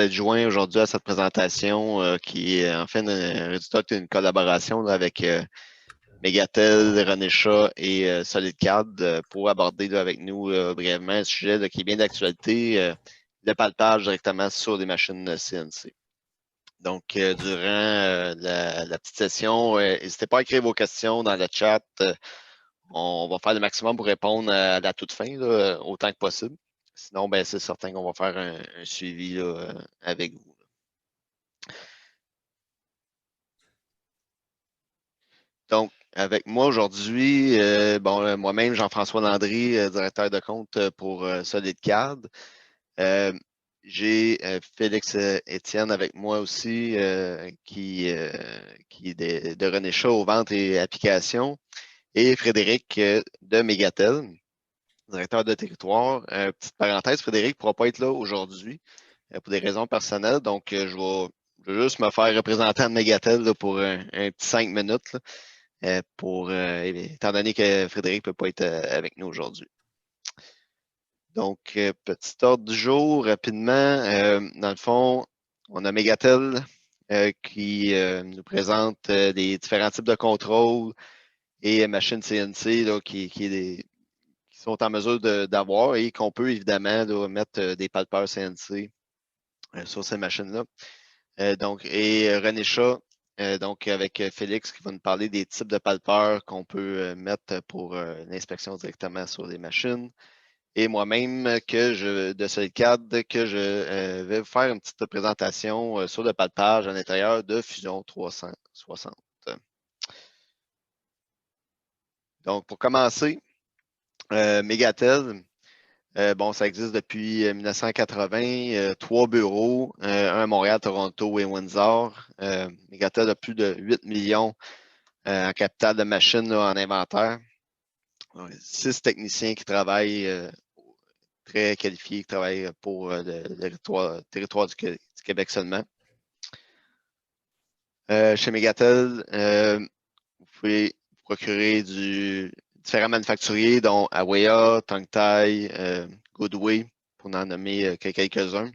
D'être joint aujourd'hui à cette présentation qui est en fait un résultat d'une collaboration là, avec Megatel, René Chat et SolidCAD pour aborder là, avec nous brièvement un sujet là, qui est bien d'actualité, le palpage directement sur des machines CNC. Donc, durant la petite session, n'hésitez pas à écrire vos questions dans le chat. On va faire le maximum pour répondre à la toute fin, là, autant que possible. Sinon, ben, c'est certain qu'on va faire un suivi là, avec vous. Donc, avec moi aujourd'hui, moi-même, Jean-François Landry, directeur de compte pour SolidCAD. Euh, j'ai Félix Étienne avec moi aussi, qui est de René Chat aux ventes et applications, et Frédéric de Megatel, directeur de territoire. Petite parenthèse, Frédéric ne pourra pas être là aujourd'hui pour des raisons personnelles, donc je vais juste me faire représentant de Megatel là, pour un petit 5 minutes. Là. Étant donné que Frédéric ne peut pas être avec nous aujourd'hui. Donc, petit ordre du jour, rapidement. Dans le fond, on a Megatel qui nous présente des différents types de contrôles et machines CNC là, qui sont en mesure d'avoir et qu'on peut évidemment là, mettre des palpeurs CNC sur ces machines-là. Et René Chat, donc avec Félix qui va nous parler des types de palpeurs qu'on peut mettre pour l'inspection directement sur les machines. Et moi-même, de SolidCAD, que je vais vous faire une petite présentation sur le palpage à l'intérieur de Fusion 360. Donc, pour commencer, Megatel, ça existe depuis 1980, 3 bureaux, un à Montréal, Toronto et Windsor. Megatel a plus de 8 millions en capital de machines là, en inventaire. 6 techniciens qui travaillent très qualifiés, qui travaillent pour le territoire du Québec seulement. Chez Megatel, vous pouvez procurer différents manufacturiers, dont Awea, Tongtai, Goodway, pour n'en nommer que quelques-uns.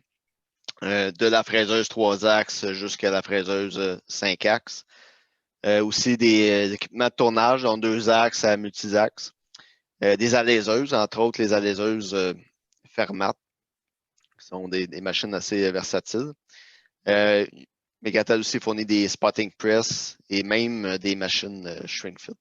De la fraiseuse 3 axes jusqu'à la fraiseuse 5 axes. Aussi des équipements de tournage, dont 2 axes à multi-axes. Des alaiseuses, entre autres les alaiseuses Fermat, qui sont des machines assez versatiles. Megatel aussi fournit des spotting press et même des machines shrink fit.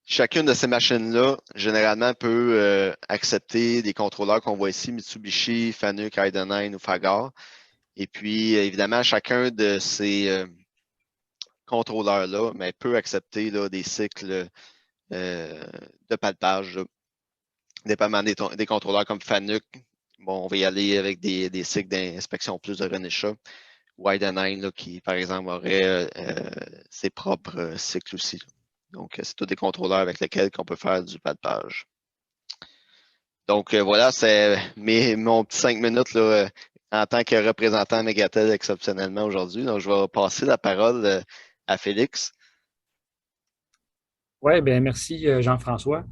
Chacune de ces machines-là, généralement, peut accepter des contrôleurs qu'on voit ici, Mitsubishi, Fanuc, Idenine ou Fagor. Et puis, évidemment, chacun de ces contrôleurs-là peut accepter là, des cycles de palpage, dépendamment des contrôleurs comme Fanuc. Bon, on va y aller avec des cycles d'inspection plus de René Chat. Ou Idenine, qui, par exemple, aurait ses propres cycles aussi. Là. Donc, c'est tous des contrôleurs avec lesquels on peut faire du palpage. Donc, voilà, c'est mon petit 5 minutes là, en tant que représentant Megatel exceptionnellement aujourd'hui. Donc, je vais passer la parole à Félix. Oui, bien, merci Jean-François.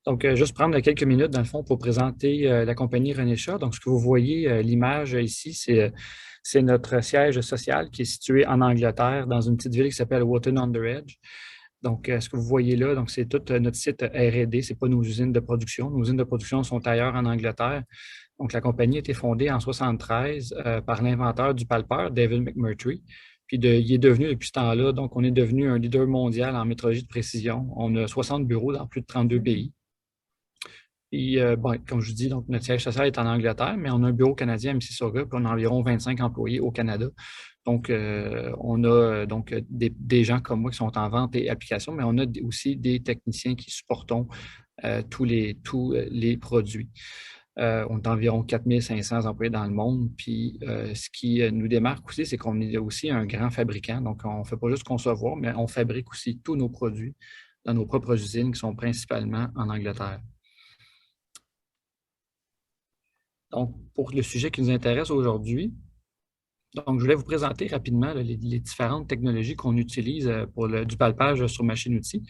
Donc, juste prendre quelques minutes, dans le fond, pour présenter la compagnie René Chat. Donc, ce que vous voyez, l'image ici, c'est notre siège social qui est situé en Angleterre, dans une petite ville qui s'appelle Wotton-under-Edge. Donc, ce que vous voyez là, donc c'est tout notre site R&D, ce n'est pas nos usines de production. Nos usines de production sont ailleurs en Angleterre. Donc, la compagnie a été fondée en 1973 par l'inventeur du palpeur, David McMurtry. Puis, il est devenu, depuis ce temps-là, donc on est devenu un leader mondial en métrologie de précision. On a 60 bureaux dans plus de 32 pays. Puis, comme je vous dis, donc, notre siège social est en Angleterre, mais on a un bureau canadien à Mississauga, puis on a environ 25 employés au Canada. Donc, on a donc des gens comme moi qui sont en vente et application, mais on a aussi des techniciens qui supportons tous les produits. On est environ 4500 employés dans le monde. Puis, ce qui nous démarque aussi, c'est qu'on est aussi un grand fabricant. Donc, on ne fait pas juste concevoir, mais on fabrique aussi tous nos produits dans nos propres usines qui sont principalement en Angleterre. Donc, pour le sujet qui nous intéresse aujourd'hui, donc, je voulais vous présenter rapidement les différentes technologies qu'on utilise pour du palpage sur machine-outil.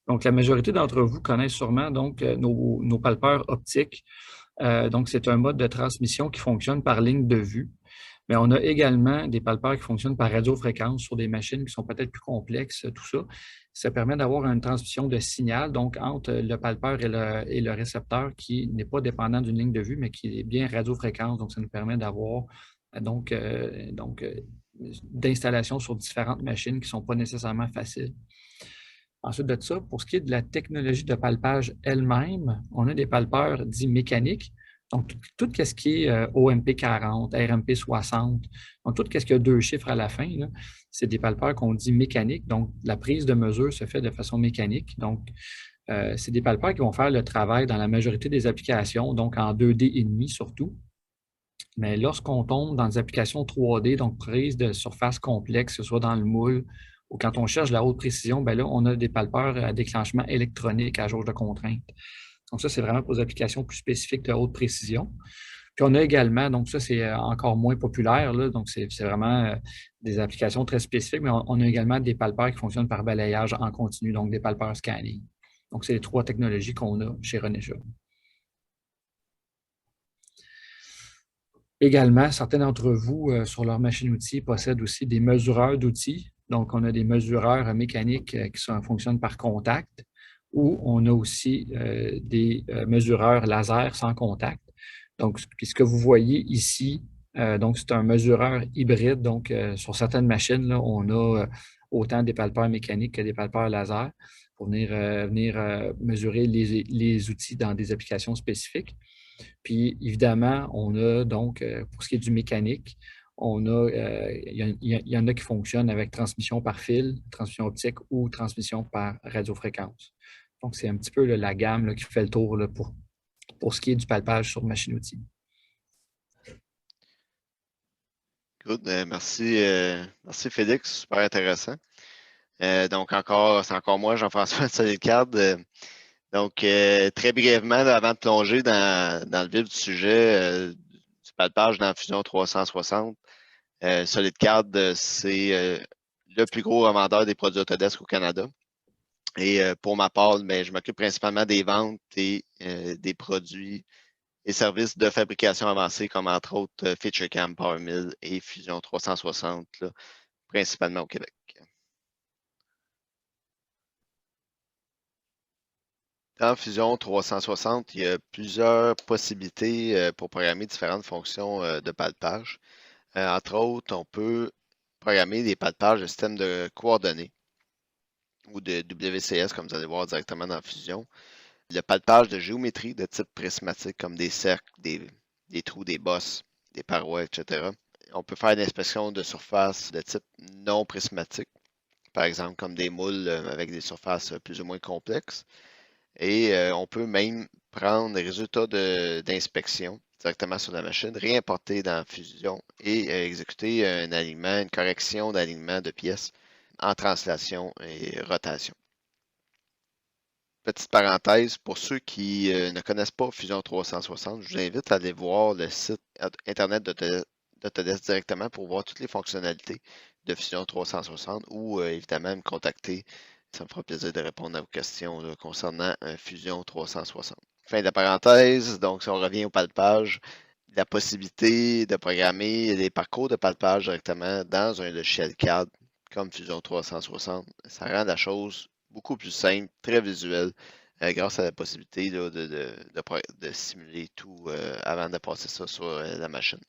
Donc, la majorité d'entre vous connaissent sûrement donc, nos palpeurs optiques Donc, c'est un mode de transmission qui fonctionne par ligne de vue. Mais on a également des palpeurs qui fonctionnent par radiofréquence sur des machines qui sont peut-être plus complexes, tout ça. Ça permet d'avoir une transmission de signal, donc entre le palpeur et le récepteur, qui n'est pas dépendant d'une ligne de vue, mais qui est bien radiofréquence. Donc, ça nous permet d'avoir d'installations sur différentes machines qui ne sont pas nécessairement faciles. Ensuite de ça, pour ce qui est de la technologie de palpage elle-même, on a des palpeurs dits mécaniques. Donc, tout ce qui est OMP 40, RMP 60, donc tout ce qui a 2 chiffres à la fin, c'est des palpeurs qu'on dit mécaniques. Donc, la prise de mesure se fait de façon mécanique. Donc, c'est des palpeurs qui vont faire le travail dans la majorité des applications, donc en 2D et demi surtout. Mais lorsqu'on tombe dans des applications 3D, donc prise de surface complexe, que ce soit dans le moule ou quand on cherche la haute précision, bien là, on a des palpeurs à déclenchement électronique à jauge de contrainte. Donc, ça, c'est vraiment pour des applications plus spécifiques de haute précision. Puis, on a également, donc ça, c'est encore moins populaire, là, donc c'est vraiment des applications très spécifiques, mais on a également des palpeurs qui fonctionnent par balayage en continu, donc des palpeurs scanning. Donc, c'est les 3 technologies qu'on a chez René Chat. Également, certains d'entre vous, sur leur machine-outil, possèdent aussi des mesureurs d'outils. Donc, on a des mesureurs mécaniques qui fonctionnent par contact, ou on a aussi des mesureurs laser sans contact. Donc, ce que vous voyez ici, donc c'est un mesureur hybride. Donc, sur certaines machines, là, on a autant des palpeurs mécaniques que des palpeurs laser pour venir mesurer les outils dans des applications spécifiques. Puis, évidemment, on a donc, pour ce qui est du mécanique, il y en a qui fonctionnent avec transmission par fil, transmission optique ou transmission par radiofréquence. Donc, c'est un petit peu la gamme là, qui fait le tour là, pour ce qui est du palpage sur machine-outil. Good. Merci, merci Félix, super intéressant. Donc, c'est encore moi, Jean-François de Solidcard. Donc, très brièvement, là, avant de plonger dans le vif du sujet du palpage dans Fusion 360, SolidCAD, c'est le plus gros revendeur des produits Autodesk au Canada. Et pour ma part, ben, je m'occupe principalement des ventes et des produits et services de fabrication avancée, comme entre autres FeatureCAM, PowerMill et Fusion 360, là, principalement au Québec. Dans Fusion 360, il y a plusieurs possibilités pour programmer différentes fonctions de palpage. Entre autres, on peut programmer des palpages de système de coordonnées ou de WCS, comme vous allez voir directement dans Fusion. Le palpage de géométrie de type prismatique, comme des cercles, des trous, des bosses, des parois, etc. On peut faire une inspection de surface de type non prismatique, par exemple comme des moules avec des surfaces plus ou moins complexes. Et on peut même prendre les résultats d'inspection directement sur la machine, réimporter dans Fusion et exécuter un alignement, une correction d'alignement de pièces en translation et rotation. Petite parenthèse, pour ceux qui ne connaissent pas Fusion 360, je vous invite à aller voir le site Internet d'Autodesk directement pour voir toutes les fonctionnalités de Fusion 360 ou évidemment me contacter. Ça me fera plaisir de répondre à vos questions là, concernant Fusion 360. Fin de la parenthèse, donc si on revient au palpage, la possibilité de programmer des parcours de palpage directement dans un logiciel CAD comme Fusion 360, ça rend la chose beaucoup plus simple, très visuel, grâce à la possibilité là, de simuler tout avant de passer ça sur la machine.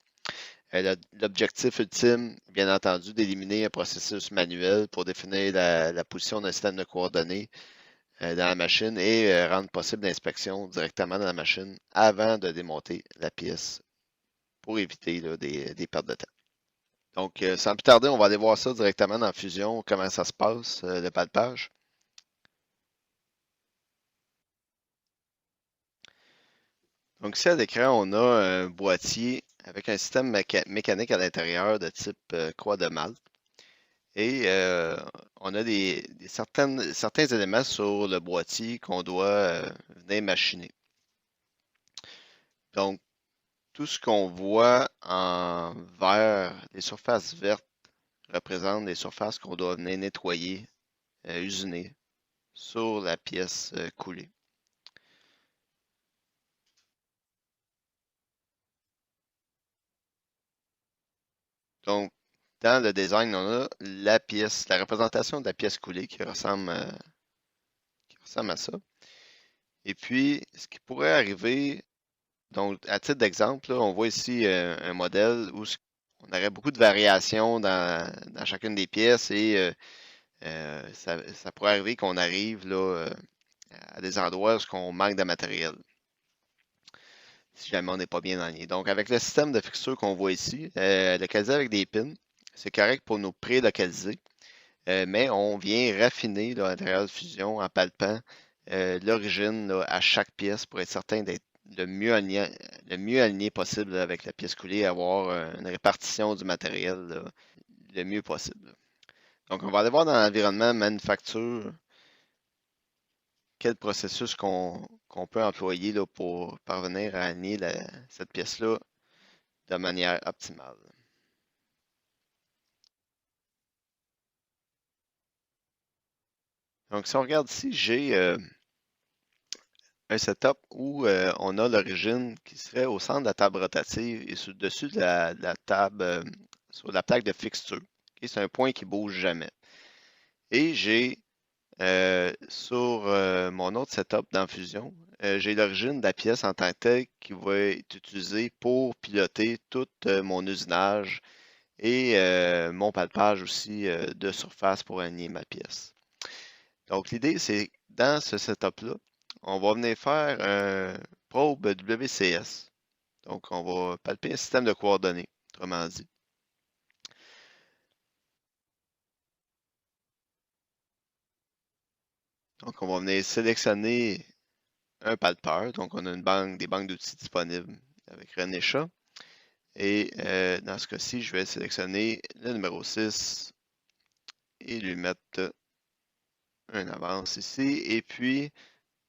L'objectif ultime, bien entendu, d'éliminer un processus manuel pour définir la position d'un système de coordonnées dans la machine et rendre possible l'inspection directement dans la machine avant de démonter la pièce pour éviter là, des pertes de temps. Donc, sans plus tarder, on va aller voir ça directement dans Fusion, comment ça se passe, le palpage. Donc, ici à l'écran, on a un boîtier avec un système mécanique à l'intérieur de type croix de Malte. Et on a certains éléments sur le boîtier qu'on doit venir machiner. Donc, tout ce qu'on voit en vert, les surfaces vertes, représentent les surfaces qu'on doit venir nettoyer, usiner sur la pièce coulée. Donc, dans le design, on a la représentation de la pièce coulée qui ressemble à ça. Et puis, ce qui pourrait arriver, donc à titre d'exemple, on voit ici un modèle où on aurait beaucoup de variations dans chacune des pièces et ça pourrait arriver qu'on arrive là, à des endroits où on manque de matériel, si jamais on n'est pas bien aligné. Donc, avec le système de fixture qu'on voit ici, localisé avec des pins, c'est correct pour nous pré-localiser, mais on vient raffiner là, à l'intérieur de Fusion en palpant l'origine là, à chaque pièce pour être certain d'être le mieux aligné possible là, avec la pièce coulée et avoir une répartition du matériel là, le mieux possible. Donc, on va aller voir dans l'environnement manufacture quel processus qu'on peut employer là, pour parvenir à aligner cette pièce-là de manière optimale. Donc, si on regarde ici, j'ai un setup où on a l'origine qui serait au centre de la table rotative et dessus de la table, sur la plaque de fixture. Okay? C'est un point qui ne bouge jamais. Et j'ai sur mon autre setup dans Fusion, j'ai l'origine de la pièce en tant que telle qui va être utilisée pour piloter tout mon usinage et mon palpage aussi de surface pour aligner ma pièce. Donc l'idée, c'est dans ce setup-là, on va venir faire un probe WCS. Donc on va palper un système de coordonnées, autrement dit. Donc on va venir sélectionner un palpeur. Donc, on a des banques d'outils disponibles avec René Chat. Et dans ce cas-ci, je vais sélectionner le numéro 6 et lui mettre un avance ici. Et puis,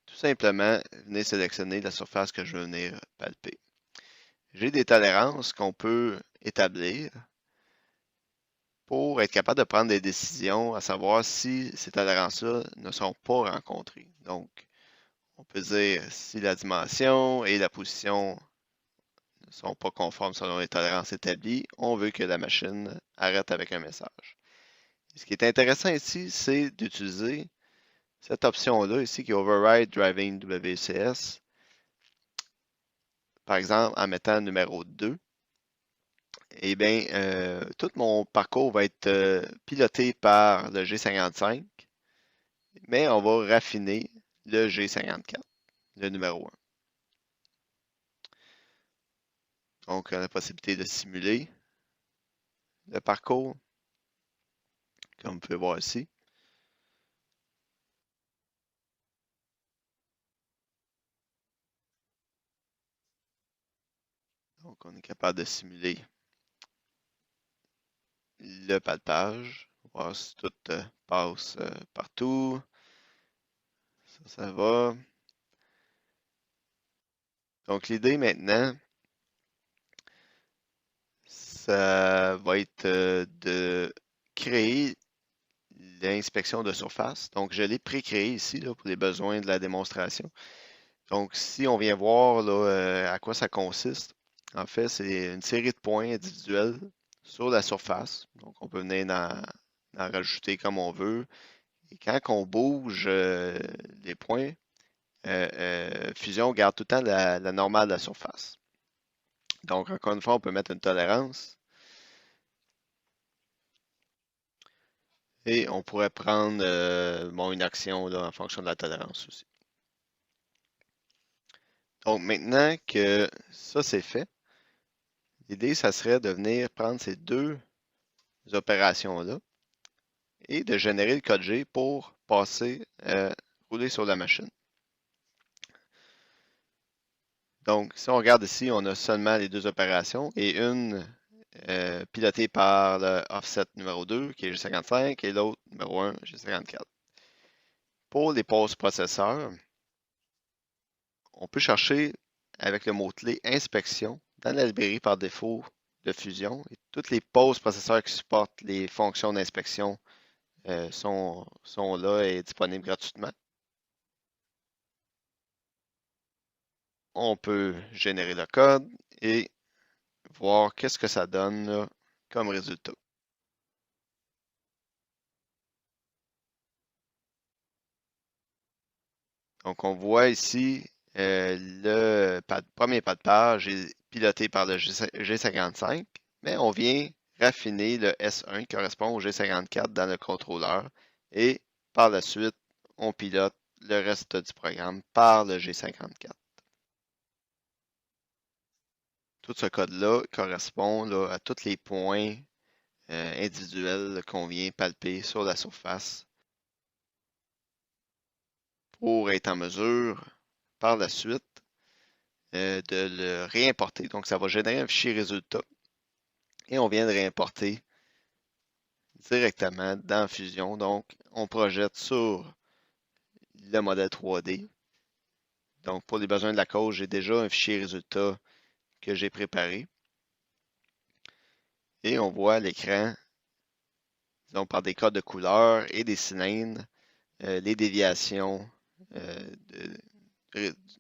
tout simplement, venir sélectionner la surface que je veux venir palper. J'ai des tolérances qu'on peut établir pour être capable de prendre des décisions, à savoir si ces tolérances-là ne sont pas rencontrées. Donc, on peut dire si la dimension et la position ne sont pas conformes selon les tolérances établies, on veut que la machine arrête avec un message. Et ce qui est intéressant ici, c'est d'utiliser cette option-là ici qui est Override Driving WCS, par exemple en mettant numéro 2. Eh bien, tout mon parcours va être piloté par le G55, mais on va raffiner le G54, le numéro 1. Donc, on a la possibilité de simuler le parcours, comme vous pouvez voir ici. Donc, on est capable de simuler le palpage, voir si tout passe partout. Ça va. Donc, l'idée maintenant, ça va être de créer l'inspection de surface. Donc, je l'ai pré-créé ici là, pour les besoins de la démonstration. Donc, si on vient voir là, à quoi ça consiste, en fait, c'est une série de points individuels sur la surface. Donc, on peut venir en rajouter comme on veut. Et quand on bouge les points, Fusion garde tout le temps la normale de la surface. Donc, encore une fois, on peut mettre une tolérance. Et on pourrait prendre une action là, en fonction de la tolérance aussi. Donc, maintenant que ça c'est fait, l'idée, ça serait de venir prendre ces deux opérations-là et de générer le code G pour passer, rouler sur la machine. Donc, si on regarde ici, on a seulement les deux opérations et une pilotée par le offset numéro 2, qui est G55, et l'autre, numéro 1, G54. Pour les pauses processeurs, on peut chercher avec le mot-clé inspection dans la librairie par défaut de Fusion. Et toutes les pauses processeurs qui supportent les fonctions d'inspection sont là et disponibles gratuitement. On peut générer le code et voir qu'est-ce que ça donne là, comme résultat. Donc, on voit ici le premier pas de page est piloté par le G55, mais on vient raffiner le S1 qui correspond au G54 dans le contrôleur et par la suite, on pilote le reste du programme par le G54. Tout ce code-là correspond là, à tous les points individuels qu'on vient palper sur la surface pour être en mesure, par la suite, de le réimporter. Donc, ça va générer un fichier résultat et on vient de réimporter directement dans Fusion. Donc, on projette sur le modèle 3D. Donc, pour les besoins de la cause, j'ai déjà un fichier résultat que j'ai préparé. Et on voit à l'écran, disons, par des codes de couleur et des cylindres, les déviations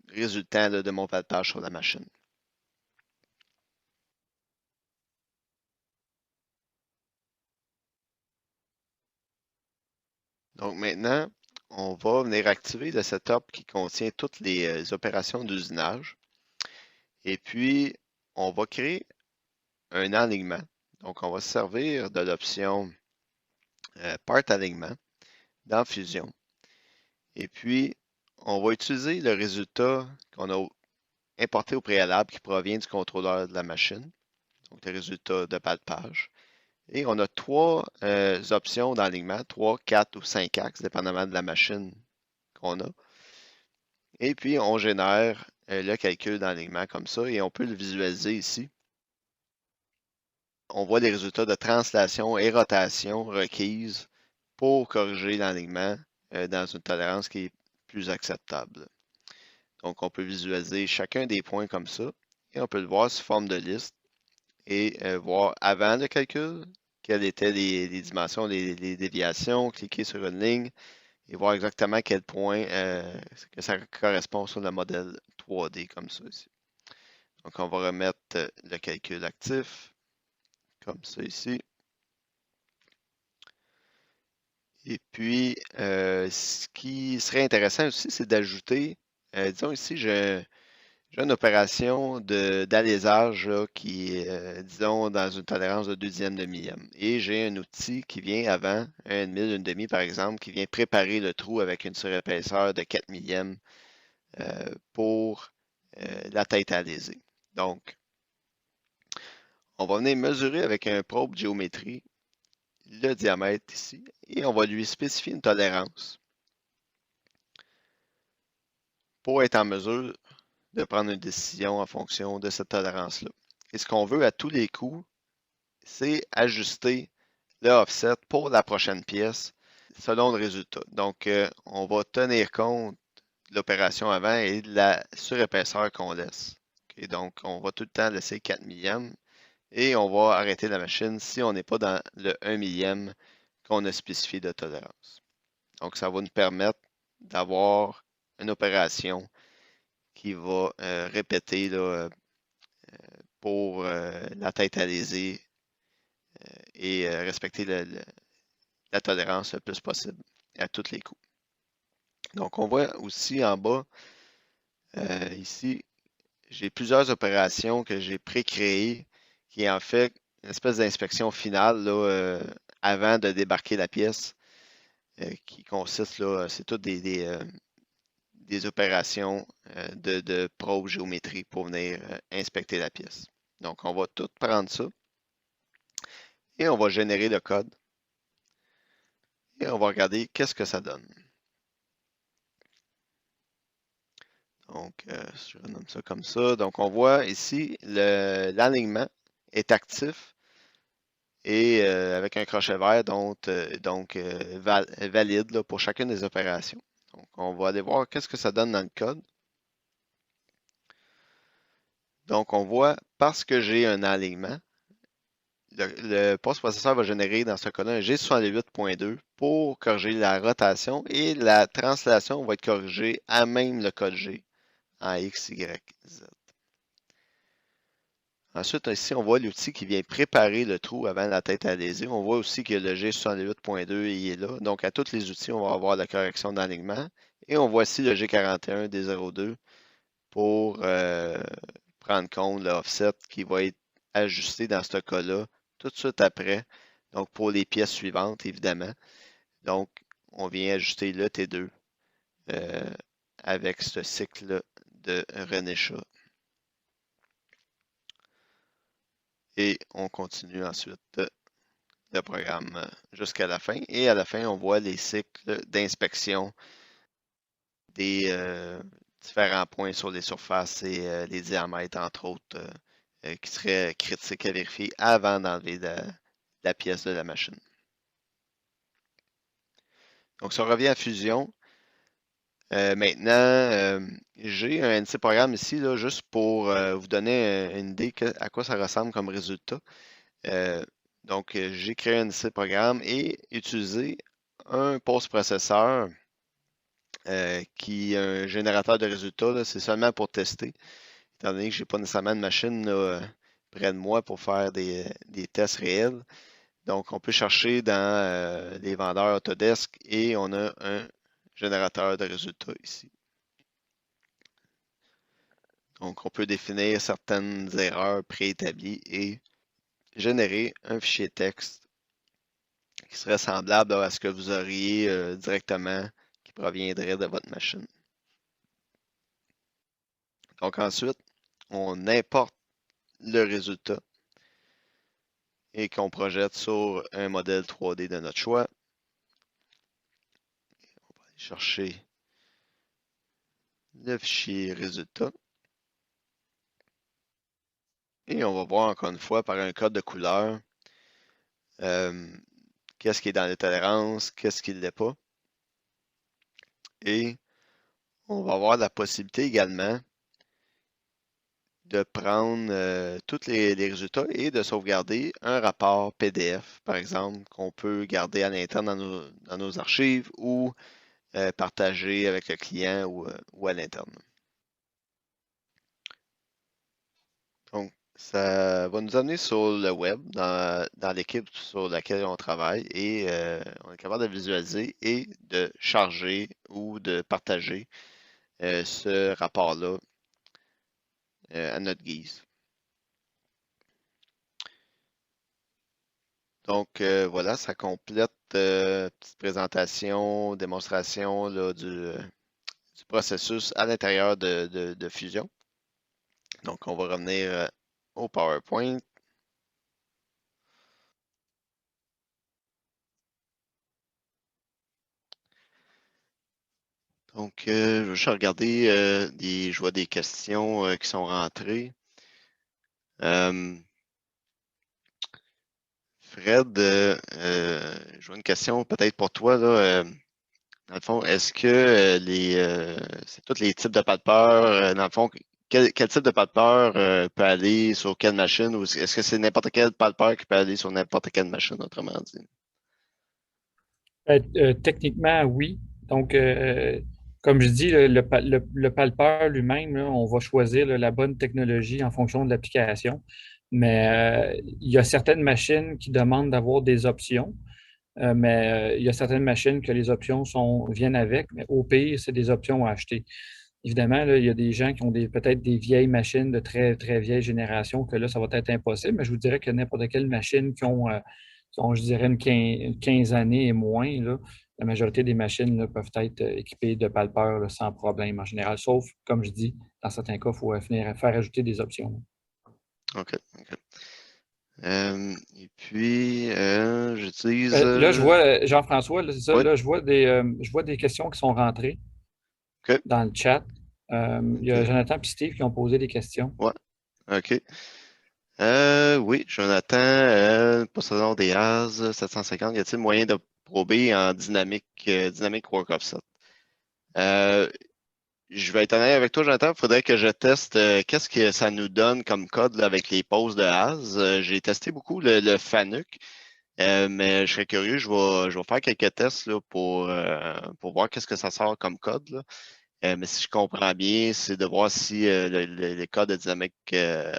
résultant de mon palpage sur la machine. Donc maintenant, on va venir activer le setup qui contient toutes les opérations d'usinage. Et puis, on va créer un alignement. Donc, on va se servir de l'option Part Alignement dans Fusion. Et puis, on va utiliser le résultat qu'on a importé au préalable qui provient du contrôleur de la machine. Donc, le résultat de palpage. Et on a trois options d'alignement, 3, 4 ou 5 axes, dépendamment de la machine qu'on a. Et puis, on génère le calcul d'alignement comme ça et on peut le visualiser ici. On voit les résultats de translation et rotation requises pour corriger l'alignement dans une tolérance qui est plus acceptable. Donc, on peut visualiser chacun des points comme ça et on peut le voir sous forme de liste et voir avant le calcul quelles étaient les dimensions, les déviations, cliquer sur une ligne et voir exactement à quel point que ça correspond sur le modèle 3D comme ça ici. Donc, on va remettre le calcul actif comme ça ici. Et puis, ce qui serait intéressant aussi, c'est d'ajouter, disons ici, j'ai une opération d'alésage qui est, disons, dans une tolérance de 2/10 de millième. Et j'ai un outil qui vient avant, un mille, une demi par exemple, qui vient préparer le trou avec une surépaisseur de 4 millièmes pour la tête alésée. Donc, on va venir mesurer avec un probe géométrie le diamètre ici et on va lui spécifier une tolérance pour être en mesure de prendre une décision en fonction de cette tolérance-là. Et ce qu'on veut à tous les coups, c'est ajuster le offset pour la prochaine pièce selon le résultat. Donc, on va tenir compte de l'opération avant et de la surépaisseur qu'on laisse. Okay, donc, on va tout le temps laisser 4 millièmes et on va arrêter la machine si on n'est pas dans le 1 millième qu'on a spécifié de tolérance. Donc, ça va nous permettre d'avoir une opération qui va répéter là, pour la tête alésée et respecter la tolérance le plus possible à tous les coups. Donc, on voit aussi en bas, ici, j'ai plusieurs opérations que j'ai pré-créées qui est en fait une espèce d'inspection finale là, avant de débarquer la pièce qui consiste, là, c'est toutes des opérations de probe géométrie pour venir inspecter la pièce. Donc, on va tout prendre ça et on va générer le code et on va regarder qu'est-ce que ça donne. Donc, je renomme ça comme ça. Donc, on voit ici l'alignement est actif et avec un crochet vert valide là, pour chacune des opérations. Donc, on va aller voir qu'est-ce que ça donne dans le code. Donc, on voit parce que j'ai un alignement, le post-processeur va générer dans ce cas-là un G68.2 pour corriger la rotation et la translation va être corrigée à même le code G en X, Y, Z. Ensuite, ici, on voit l'outil qui vient préparer le trou avant la tête à adhésive. On voit aussi que le G68.2 est là. Donc, à tous les outils, on va avoir la correction d'alignement. Et on voit ici le G41 D02 pour prendre compte de l'offset qui va être ajusté dans ce cas-là tout de suite après. Donc, pour les pièces suivantes, évidemment. Donc, on vient ajuster le T2 avec ce cycle de René Chat. Et on continue ensuite le programme jusqu'à la fin. Et à la fin, on voit les cycles d'inspection des différents points sur les surfaces et les diamètres, entre autres, qui seraient critiques à vérifier avant d'enlever la pièce de la machine. Donc, si on revient à Fusion, maintenant, j'ai un NC programme ici, là, juste pour vous donner une idée à quoi ça ressemble comme résultat. Donc, j'ai créé un NC programme et utilisé un post-processeur qui est un générateur de résultats. C'est seulement pour tester, étant donné que je n'ai pas nécessairement de machine là, près de moi pour faire des tests réels. Donc, on peut chercher dans les vendeurs Autodesk et on a un générateur de résultats ici. Donc, on peut définir certaines erreurs préétablies et générer un fichier texte qui serait semblable à ce que vous auriez directement qui proviendrait de votre machine. Donc, ensuite, on importe le résultat et qu'on projette sur un modèle 3D de notre choix. On va aller chercher le fichier résultat. Et on va voir encore une fois par un code de couleur qu'est-ce qui est dans les tolérances, qu'est-ce qui ne l'est pas. Et on va avoir la possibilité également de prendre tous les résultats et de sauvegarder un rapport PDF, par exemple, qu'on peut garder à l'interne dans nos archives ou partager avec le client ou à l'interne. Donc, ça va nous amener sur le web, dans l'équipe sur laquelle on travaille et on est capable de visualiser et de charger ou de partager ce rapport-là à notre guise. Donc, voilà, ça complète petite présentation, démonstration là, du processus à l'intérieur de Fusion. Donc, on va revenir au PowerPoint. Donc, je vais juste regarder, je vois des questions qui sont rentrées. Fred, je vois une question peut-être pour toi, là. Dans le fond, est-ce que c'est tous les types de palpeurs, dans le fond, quel type de palpeur peut aller sur quelle machine, ou est-ce que c'est n'importe quel palpeur qui peut aller sur n'importe quelle machine, autrement dit? Techniquement, oui. Donc, comme je dis, le palpeur lui-même, là, on va choisir là, la bonne technologie en fonction de l'application. Mais il y a certaines machines qui demandent d'avoir des options. Mais il y a certaines machines que les options viennent avec, mais au pire, c'est des options à acheter. Évidemment, là, il y a des gens qui ont peut-être des vieilles machines de très, très vieille génération que là, ça va être impossible, mais je vous dirais que n'importe quelle machine qui ont, je dirais, une 15 années et moins, là, la majorité des machines là, peuvent être équipées de palpeurs là, sans problème en général, sauf, comme je dis, dans certains cas, il faut faire ajouter des options. OK. Et puis, j'utilise... Là, je vois, Jean-François, là, c'est ça, Oui, là, je vois des questions qui sont rentrées OK. dans le chat. Il y a OK. Jonathan et Steve qui ont posé des questions. Ouais, OK. Oui, Jonathan, possession des AS 750, y a-t-il moyen de prober en dynamique work offset? Je vais être honnête avec toi, Jonathan. Il faudrait que je teste qu'est-ce que ça nous donne comme code là, avec les poses de AS. J'ai testé beaucoup le FANUC, mais je serais curieux. Je vais faire quelques tests là, pour voir qu'est-ce que ça sort comme code, là. Mais si je comprends bien, c'est de voir si le code de dynamique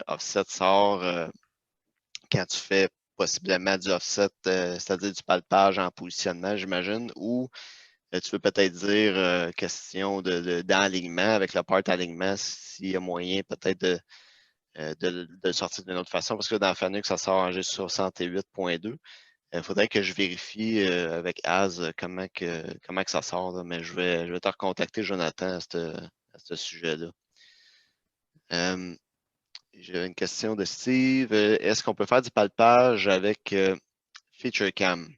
offset sort quand tu fais possiblement du offset, c'est-à-dire du palpage en positionnement, j'imagine, ou tu veux peut-être dire question d'enlignement avec le part alignement, s'il y a moyen peut-être de le sortir d'une autre façon, parce que dans Fanuc, ça sort en G68.2. Il faudrait que je vérifie avec Az comment que ça sort, là, mais je vais te recontacter, Jonathan, à ce sujet-là. J'ai une question de Steve. Est-ce qu'on peut faire du palpage avec FeatureCam?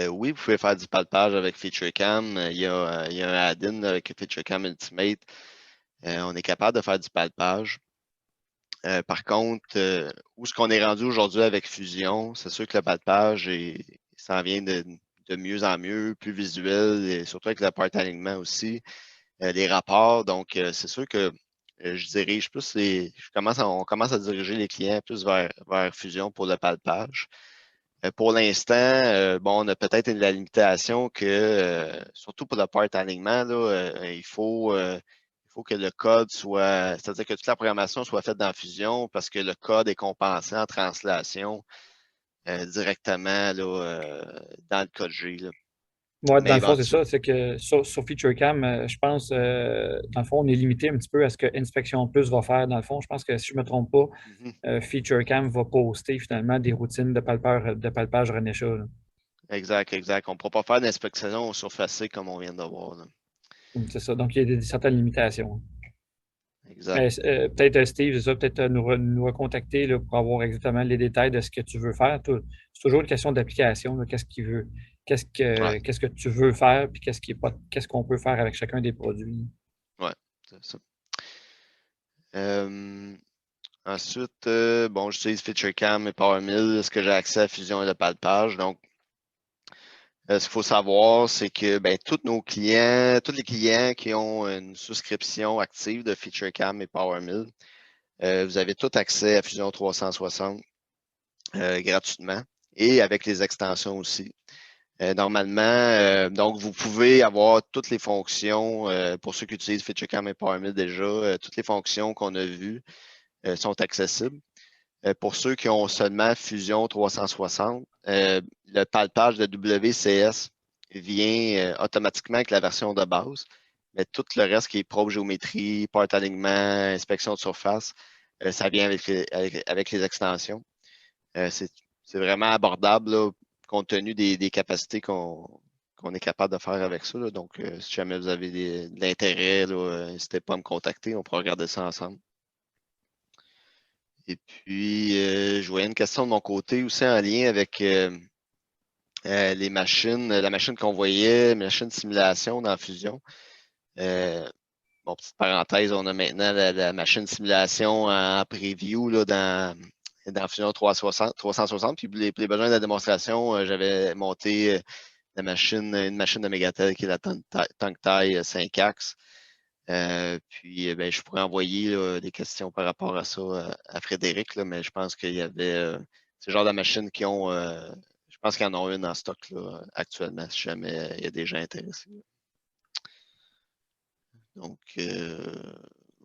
Oui, vous pouvez faire du palpage avec FeatureCam. Il y a un add-in avec FeatureCam Ultimate. On est capable de faire du palpage. Par contre, où est-ce qu'on est rendu aujourd'hui avec Fusion? C'est sûr que le palpage s'en vient de mieux en mieux, plus visuel, et surtout avec le part alignement aussi, les rapports. Donc, c'est sûr que je dirige plus on commence à diriger les clients plus vers Fusion pour le palpage. Pour l'instant, bon, on a peut-être la limitation que, surtout pour le part alignement, là, il faut que le code soit, c'est-à-dire que toute la programmation soit faite dans Fusion parce que le code est compensé en translation directement là, dans le code G. Là. Moi, dans Mais le fond, c'est éventuellement, ça. C'est que sur FeatureCam, je pense, dans le fond, on est limité un petit peu à ce que Inspection Plus va faire. Dans le fond, je pense que si je ne me trompe pas, FeatureCam va poster finalement des routines de palpage Renesha. Là. exact, exact. On ne pourra pas faire d'inspection surfacée comme on vient de voir. Là. C'est ça. Donc, il y a certaines limitations. Exact. Mais peut-être Steve, c'est ça, peut-être nous recontacter là, pour avoir exactement les détails de ce que tu veux faire. C'est toujours une question d'application. Là. Qu'est-ce qu'il veut, Ouais, qu'est-ce que tu veux faire, puis qu'est-ce qui est pas, qu'est-ce qu'on peut faire avec chacun des produits. ouais, c'est ça. Ensuite, bon, j'utilise FeatureCam et PowerMill. Est-ce que j'ai accès à Fusion et le palpage? Donc, ce qu'il faut savoir, c'est que ben, tous les clients qui ont une souscription active de FeatureCam et PowerMill, vous avez tout accès à Fusion 360 gratuitement et avec les extensions aussi. Normalement, donc vous pouvez avoir toutes les fonctions, pour ceux qui utilisent FeatureCam et PowerMill déjà, toutes les fonctions qu'on a vues sont accessibles. Pour ceux qui ont seulement Fusion 360, le palpage de WCS vient automatiquement avec la version de base, mais tout le reste qui est probe géométrie, part alignement, inspection de surface, ça vient avec les extensions. C'est vraiment abordable là, compte tenu des capacités qu'on est capable de faire avec ça. Là. Donc, si jamais vous avez de l'intérêt, n'hésitez pas à me contacter, on pourra regarder ça ensemble. Et puis, je voyais une question de mon côté aussi en lien avec les machines, la machine qu'on voyait, machine de simulation dans Fusion. Bon, petite parenthèse, on a maintenant la machine de simulation en preview là, dans Fusion 360. Puis pour les besoins de la démonstration, j'avais monté une machine de Megatel qui est la Tongtai 5-axe. Puis, ben, je pourrais envoyer là, des questions par rapport à ça à Frédéric, là, mais je pense qu'il y avait ce genre de machines qui ont, je pense qu'il y en a une en stock là, actuellement, si jamais il y a des gens intéressés. Donc,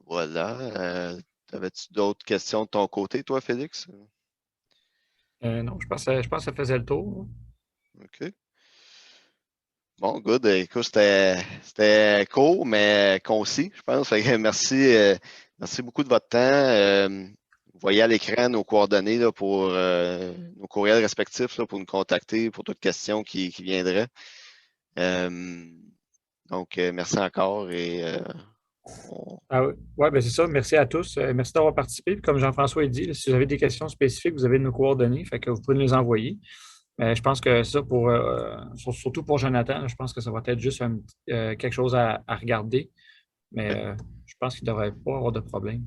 voilà. Avais-tu d'autres questions de ton côté, toi, Félix? Non, je pense que ça faisait le tour. OK. Bon, good. Écoute, c'était court, mais concis, je pense. Fait que merci beaucoup de votre temps. Vous voyez à l'écran nos coordonnées là, pour nos courriels respectifs là, pour nous contacter pour toute question qui viendrait. Euh, donc, merci encore et on- Ah oui, ouais, ben c'est ça. Merci à tous. Merci d'avoir participé. Puis comme Jean-François a dit, là, si vous avez des questions spécifiques, vous avez nos coordonnées, fait que vous pouvez nous les envoyer. Mais je pense que ça, surtout pour Jonathan, là, je pense que ça va être juste quelque chose à regarder. Mais ouais, je pense qu'il ne devrait pas avoir de problème.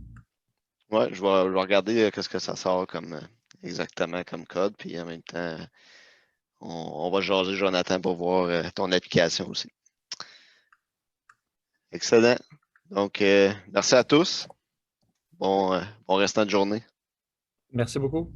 ouais, je vais regarder qu'est-ce que ça sort comme exactement comme code, puis en même temps, on va jaser Jonathan pour voir ton application aussi. Excellent. Donc, merci à tous. Bon restant de journée. Merci beaucoup.